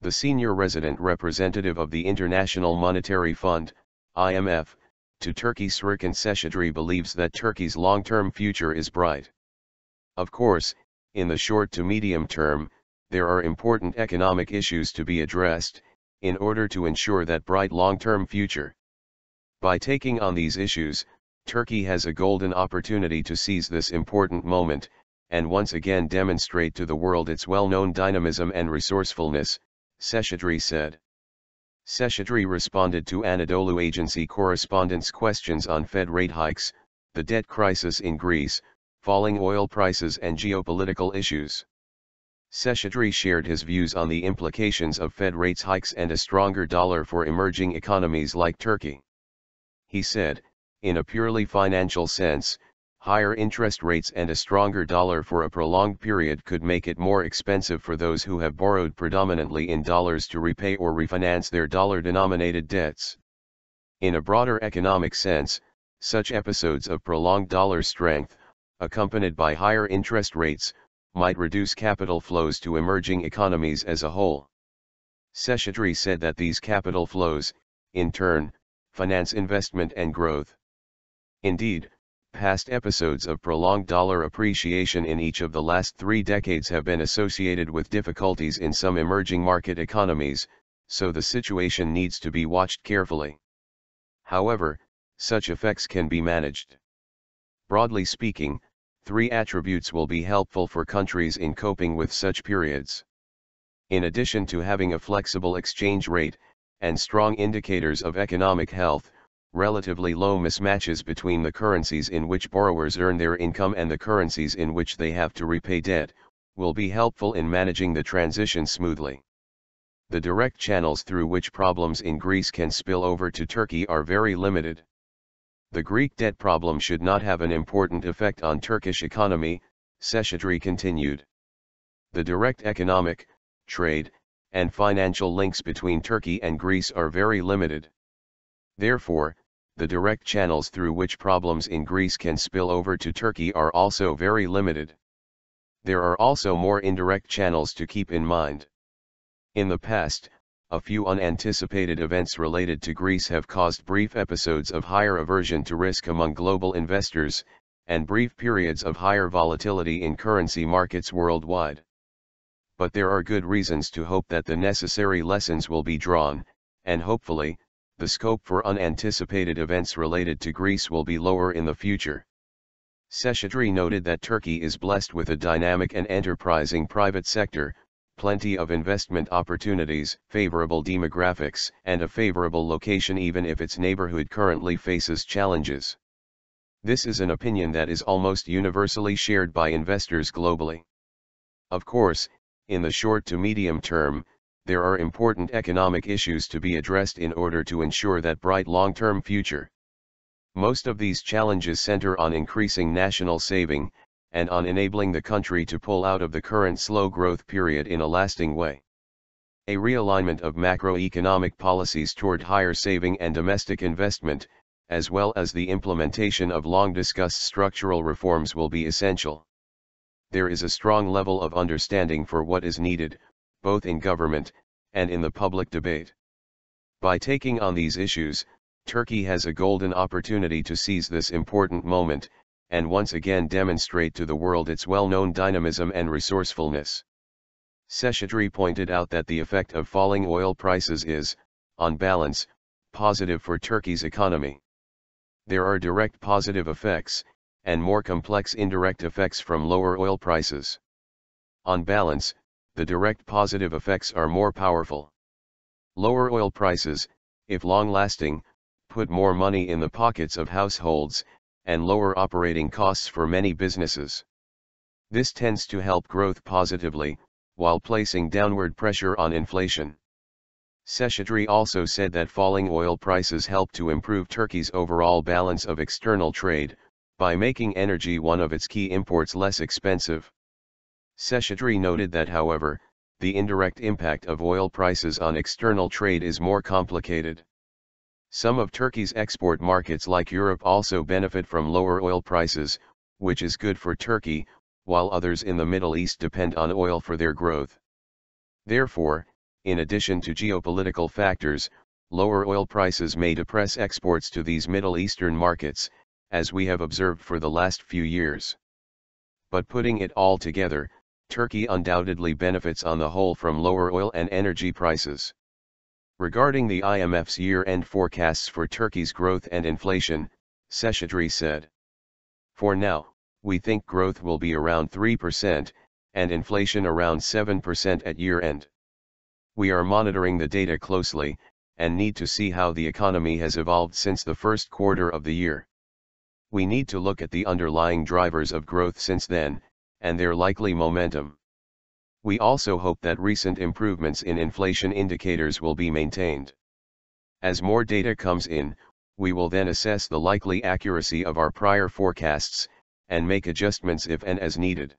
The senior resident representative of the International Monetary Fund, IMF, to Turkey Srikant Seshadri believes that Turkey's long-term future is bright. Of course, in the short to medium term, there are important economic issues to be addressed, in order to ensure that bright long-term future. By taking on these issues, Turkey has a golden opportunity to seize this important moment, and once again demonstrate to the world its well-known dynamism and resourcefulness, Seshadri said. Seshadri responded to Anadolu Agency correspondents' questions on Fed rate hikes, the debt crisis in Greece, falling oil prices and geopolitical issues. Seshadri shared his views on the implications of Fed rates hikes and a stronger dollar for emerging economies like Turkey. He said, in a purely financial sense, higher interest rates and a stronger dollar for a prolonged period could make it more expensive for those who have borrowed predominantly in dollars to repay or refinance their dollar-denominated debts. In a broader economic sense, such episodes of prolonged dollar strength, accompanied by higher interest rates, might reduce capital flows to emerging economies as a whole. Seshadri said that these capital flows, in turn, finance investment and growth. Indeed, past episodes of prolonged dollar appreciation in each of the last 3 decades have been associated with difficulties in some emerging market economies, so the situation needs to be watched carefully. However, such effects can be managed. Broadly speaking, 3 attributes will be helpful for countries in coping with such periods. In addition to having a flexible exchange rate, and strong indicators of economic health, relatively low mismatches between the currencies in which borrowers earn their income and the currencies in which they have to repay debt, will be helpful in managing the transition smoothly. The direct channels through which problems in Greece can spill over to Turkey are very limited. The Greek debt problem should not have an important effect on Turkish economy, Seshadri continued. The direct economic, trade, and financial links between Turkey and Greece are very limited. Therefore, the direct channels through which problems in Greece can spill over to Turkey are also very limited. There are also more indirect channels to keep in mind. In the past, a few unanticipated events related to Greece have caused brief episodes of higher aversion to risk among global investors, and brief periods of higher volatility in currency markets worldwide. But there are good reasons to hope that the necessary lessons will be drawn, and hopefully, the scope for unanticipated events related to Greece will be lower in the future. Seshadri noted that Turkey is blessed with a dynamic and enterprising private sector, plenty of investment opportunities, favorable demographics, and a favorable location even if its neighborhood currently faces challenges. This is an opinion that is almost universally shared by investors globally. Of course, in the short to medium term, there are important economic issues to be addressed in order to ensure that bright long-term future. Most of these challenges center on increasing national saving, and on enabling the country to pull out of the current slow growth period in a lasting way. A realignment of macroeconomic policies toward higher saving and domestic investment, as well as the implementation of long-discussed structural reforms will be essential. There is a strong level of understanding for what is needed, both in government, and in the public debate. By taking on these issues, Turkey has a golden opportunity to seize this important moment, and once again demonstrate to the world its well-known dynamism and resourcefulness. Seshadri pointed out that the effect of falling oil prices is, on balance, positive for Turkey's economy. There are direct positive effects, and more complex indirect effects from lower oil prices. On balance, the direct positive effects are more powerful. Lower oil prices, if long-lasting, put more money in the pockets of households, and lower operating costs for many businesses. This tends to help growth positively, while placing downward pressure on inflation. Seshadri also said that falling oil prices help to improve Turkey's overall balance of external trade, by making energy one of its key imports less expensive. Seshadri noted that however, the indirect impact of oil prices on external trade is more complicated. Some of Turkey's export markets like Europe also benefit from lower oil prices, which is good for Turkey, while others in the Middle East depend on oil for their growth. Therefore, In addition to geopolitical factors, lower oil prices may depress exports to these Middle Eastern markets, as we have observed for the last few years. But putting it all together, Turkey undoubtedly benefits on the whole from lower oil and energy prices. Regarding the IMF's year-end forecasts for Turkey's growth and inflation, Seshadri said, "For now, we think growth will be around 3%, and inflation around 7% at year-end. We are monitoring the data closely, and need to see how the economy has evolved since the first quarter of the year. We need to look at the underlying drivers of growth since then, and their likely momentum. We also hope that recent improvements in inflation indicators will be maintained. As more data comes in, we will then assess the likely accuracy of our prior forecasts, and make adjustments if and as needed."